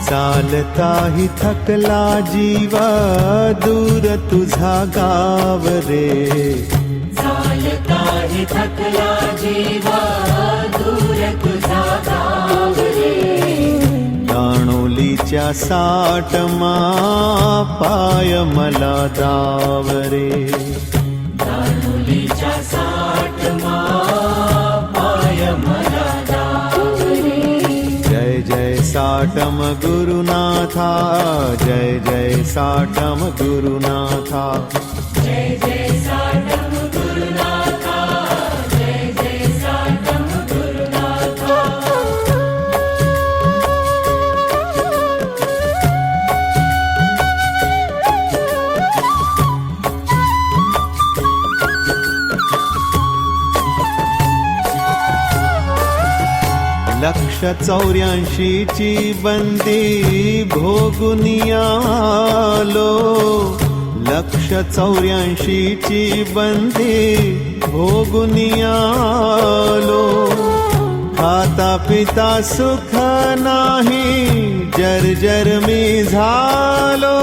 चालताही थकला जीव दूर तुझा गाव रे, चालताही थकला जीवा दूर तुझा गाव रे. दाणोलीच्या साटमा पाय मला दाव रे, दाणोलीच्या साटमा पाय मला दाव रे. जय जय साटम गुरुनाथा, जय जय साटम गुरुनाथा, जय जय साटम गुरुनाथा, जय जय साटम गुरुनाथा. लक्ष 84ची बंदी भोगुनी आलो, लक्ष 84ची बंदी भोगुनी आलो. खाता पिता सुख नाही जर्जर मी झालो,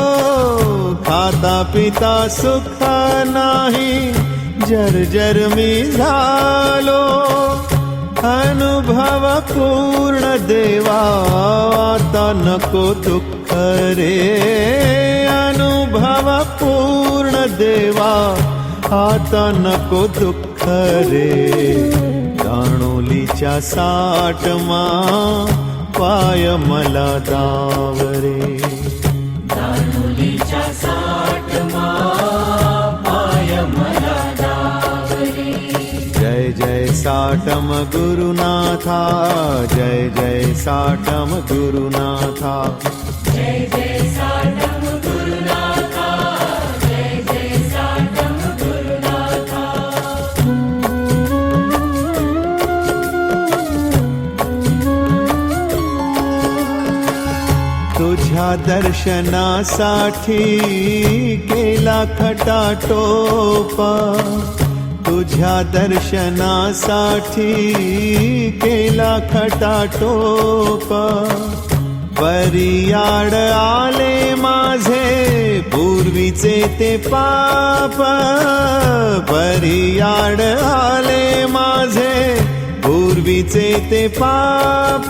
खाता पिता सुख नाही जर्जर मी झालो. अनुभव पूर्ण देवा आता नको दुःख रे, अनुभव पूर्ण देवा आता नको दुःख रे. दाणोलीच्या साटमा पाय मला दाव रे, दाणोलीच्या साटमा पाय मला दाव रे. जय जय साटम गुरुनाथा, जय जय साटम गुरुनाथा, जय जय साटम गुरुनाथा, जय जय साटम गुरुनाथा. तुझ्या दर्शनासाठी केला खटाटोप, तुझ्या दर्शनासाठी केला खटाटोप. परियाड आले माझे पूर्वीचे ते पाप, परियाड आले माझे पूर्वीचे ते पाप.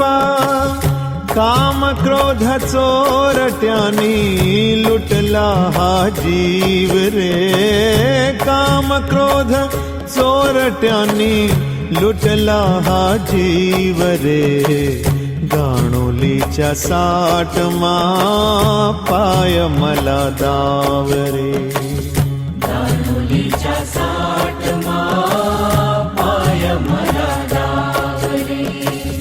काम क्रोध चोरट्यानी लुटला हा जीव रे, काम क्रोध चोरट्यानी लुटला हा जीव रे. दाणोलीच्या साटमा पाय मला दाव रे, दाणोलीच्या साटमा पाय मला दाव रे.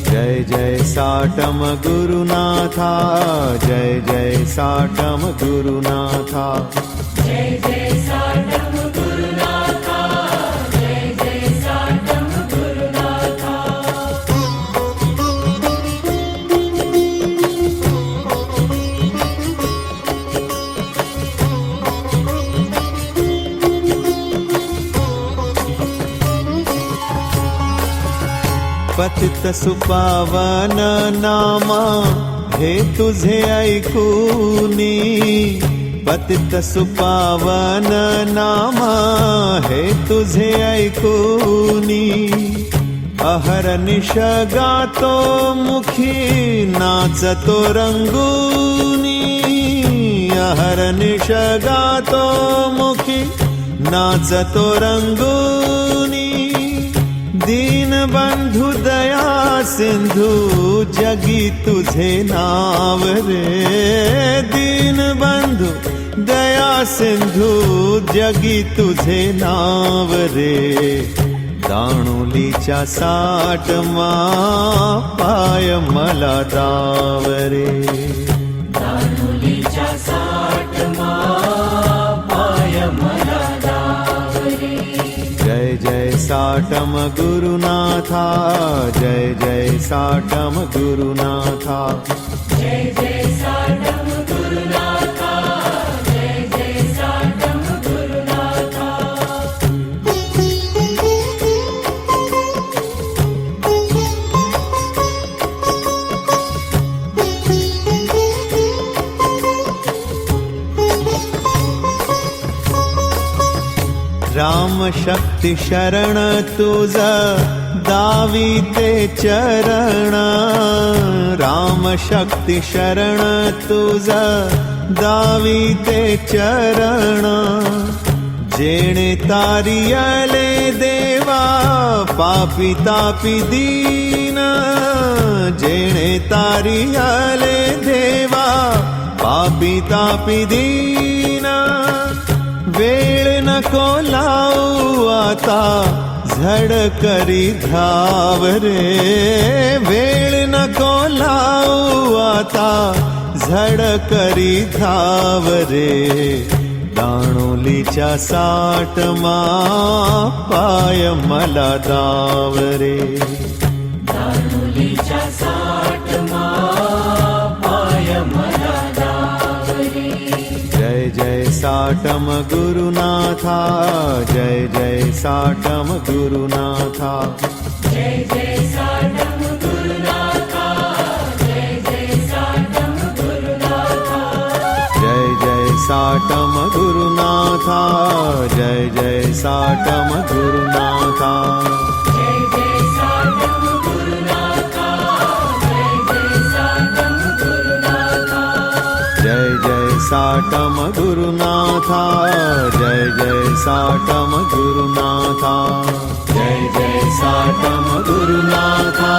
जय जय साटम गुरुनाथा, जय जय साटम गुरुनाथा, जय जय साटम गुरुनाथा, जय जय साटम गुरुनाथा. पतित सुपावन नामा हे तुझे ऐकूनी, पतित सुपावन नामा हे तुझे ऐकूनी. अहर्निश गातो मुखी नाचतो रंगूनी, अहर्निश गातो मुखी नाचतो रंगूनी. दीनबंधु दया सिंधू जगी तुझे नाव रे, दीनबंधु दया सिंधू जगी तुझे नाव रे. दाणोलीच्या साटमा पाय मला दाव रे, दाणोलीच्या साटमा पाय मला दाव रे. जय जय साटम गुरुनाथा, जय जय साटम गुरुनाथा, जय जय साटम गुरुनाथा, जय जय साटम गुरुनाथा. राम शक्ती शरण तुझ दाविते चरण राम शक्ती शरण तुझ दाविते चरण जेणे तारियले देवा पापी तापी दीन जेणे तारियले देवा पापी तापी दीन वेळ नको लावू आता झड करी धाव रे वेळ नको लावू आता झड करी धाव रे दाणोलीच्या साठमा पाय मला दाव रे दारुलीच्या साठमा पाय मला दाव रे जय जय साटम गुरुनाथा जय जय साटम गुरुनाथा जय जय साटम गुरुनाथा जय जय साटम गुरुनाथा जय जय साटम गुरुनाथा जय जय साटम गुरुनाथा जय जय साटम गुरुनाथा जय जय साटम गुरुनाथा जय जय साटम गुरुनाथा जय जय साटम गुरुनाथा जय जय साटम गुरुनाथा